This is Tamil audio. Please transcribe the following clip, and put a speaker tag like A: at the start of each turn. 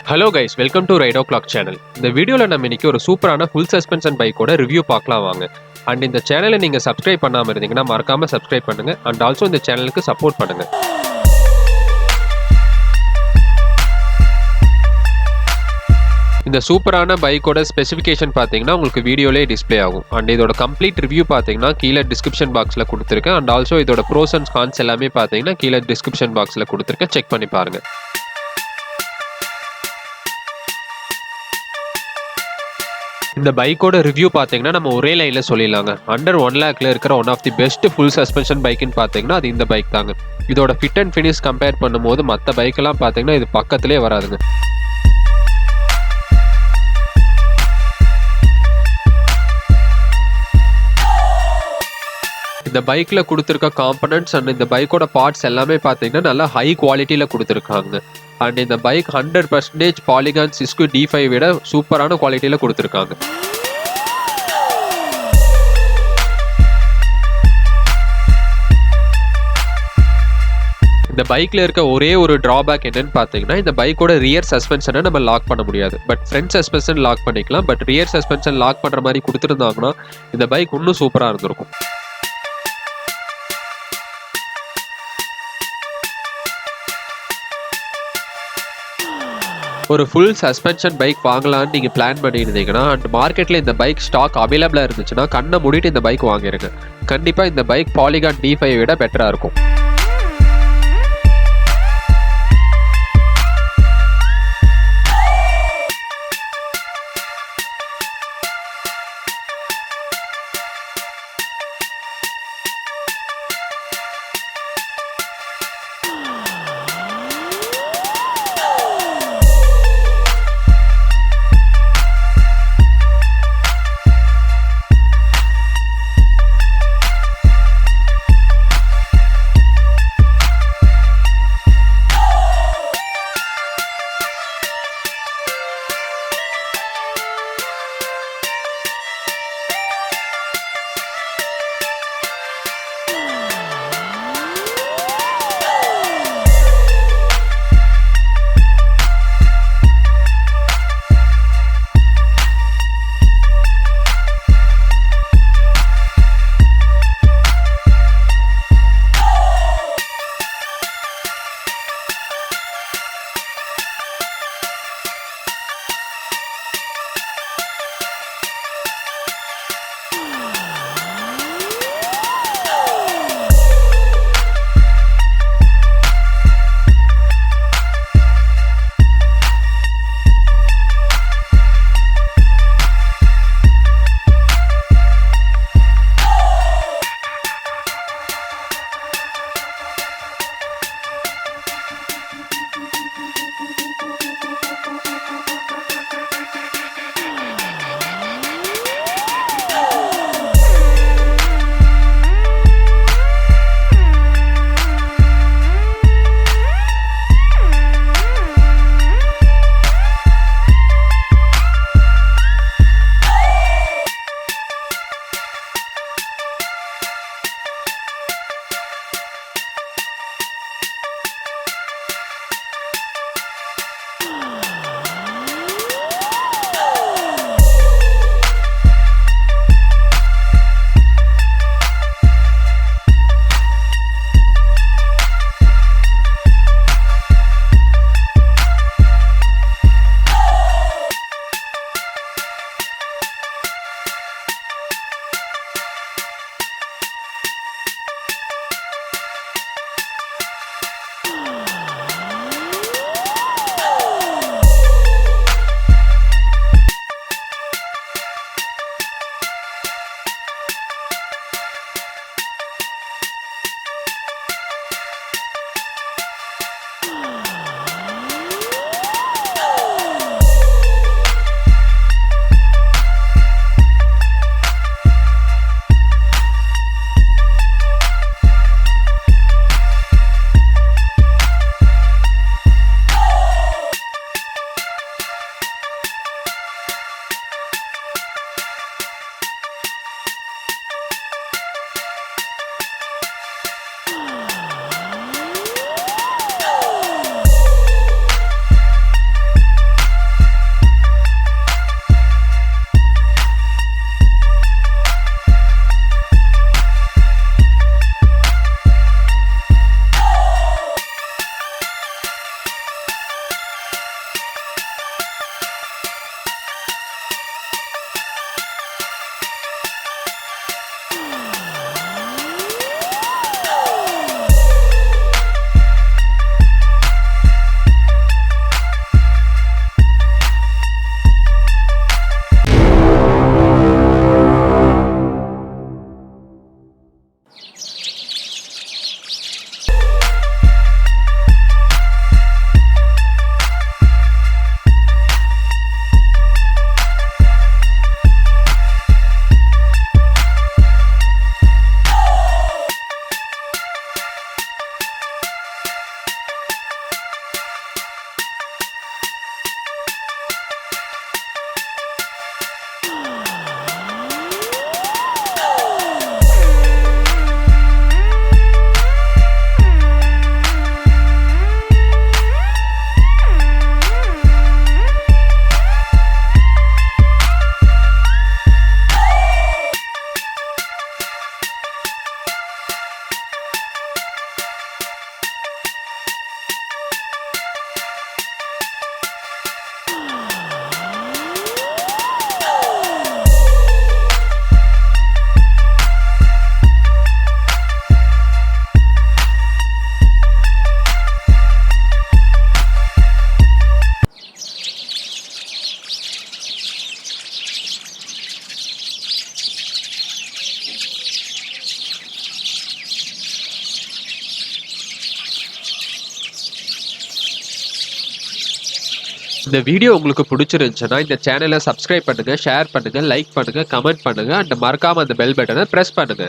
A: Hello guys, welcome to rideo'clock channel. இந்த வீடியோவில் நம்ம இன்னைக்கு ஒரு சூப்பரான ஃபுல் சஸ்பென்ஷன் பைக்கோட ரிவ்யூ பார்க்கலாம் வாங்க. அண்ட் இந்த சேனலை நீங்கள் சப்ஸ்கிரைப் பண்ணாமல் இருந்தீங்கன்னா மறக்காமல் சப்ஸ்கிரைப் பண்ணுங்கள். அண்ட் ஆல்சோ இந்த சேனலுக்கு சப்போர்ட் பண்ணுங்கள். இந்த சூப்பரான பைக்கோட ஸ்பெசிஃபிகேஷன் பார்த்தீங்கன்னா உங்களுக்கு வீடியோலேயே டிஸ்பிளே ஆகும். அண்ட் இதோட கம்ப்ளீட் ரிவ்யூ பார்த்தீங்கன்னா கீழே டிஸ்கிரிப்ஷன் பாக்ஸில் கொடுத்துருக்கேன். அண்ட் ஆல்சோ இதோட ப்ரோஸ் அண்ட் கான்ஸ் எல்லாமே பார்த்தீங்கன்னா கீழே டிஸ்கிரிப்ஷன் பாக்ஸில் கொடுத்துருக்கேன். செக் பண்ணி பாருங்கள். இந்த பைக்கோட ரிவ்யூ பார்த்தீங்கன்னா நம்ம ஒரே லைனில் சொல்லிடலாங்க. அண்டர் 1 lakhல இருக்கிற one of the best full suspension பைக்குன்னு பார்த்தீங்கன்னா அது இந்த பைக் தாங்க. இதோட ஃபிட் அண்ட் ஃபினிஷ் கம்பேர் பண்ணும்போது மற்ற பைக்கெல்லாம் பார்த்தீங்கன்னா இது பக்கத்திலே வராதுங்க. இந்த பைக்கில் கொடுத்துருக்க காம்பனன்ட்ஸ் அண்ட் இந்த பைக்கோட பார்ட்ஸ் எல்லாமே பார்த்தீங்கன்னா நல்லா ஹை குவாலிட்டியில் கொடுத்துருக்காங்க. அண்ட் இந்த பைக் 100% பாலிகான் சிஸ்கு D5 விட சூப்பரான குவாலிட்டியில் கொடுத்துருக்காங்க. இந்த பைக்கில் இருக்க ஒரே ஒரு ட்ராபேக் என்னன்னு பார்த்தீங்கன்னா இந்த பைக்கோட ரியர் சஸ்பென்ஷனை நம்ம லாக் பண்ண முடியாது. பட் ஃப்ரண்ட் சஸ்பென்ஷன் லாக் பண்ணிக்கலாம். பட் ரியர் சஸ்பென்ஷன் லாக் பண்ணுற மாதிரி கொடுத்துருந்தாங்கன்னா இந்த பைக் இன்னும் சூப்பராக இருந்திருக்கும். ஒரு ஃபுல் சஸ்பென்ஷன் பைக் வாங்கலான்னு நீங்கள் பிளான் பண்ணியிருந்தீங்கன்னா அண்ட் மார்க்கெட்டில் இந்த பைக் ஸ்டாக் அவைலபிளாக இருந்துச்சுன்னா கண்ணை மூடிட்டு இந்த பைக் வாங்கிருங்க. கண்டிப்பாக இந்த பைக் பாலிகான் D5 விட பெட்டராக இருக்கும். இந்த வீடியோ உங்களுக்கு பிடிச்சிருந்துச்சுன்னா இந்த சேனலை சப்ஸ்கிரைப் பண்ணுங்க, ஷேர் பண்ணுங்க, லைக் பண்ணுங்க, கமெண்ட் பண்ணுங்க அண்ட் மறக்காம அந்த பெல் பட்டனை பிரஸ் பண்ணுங்க.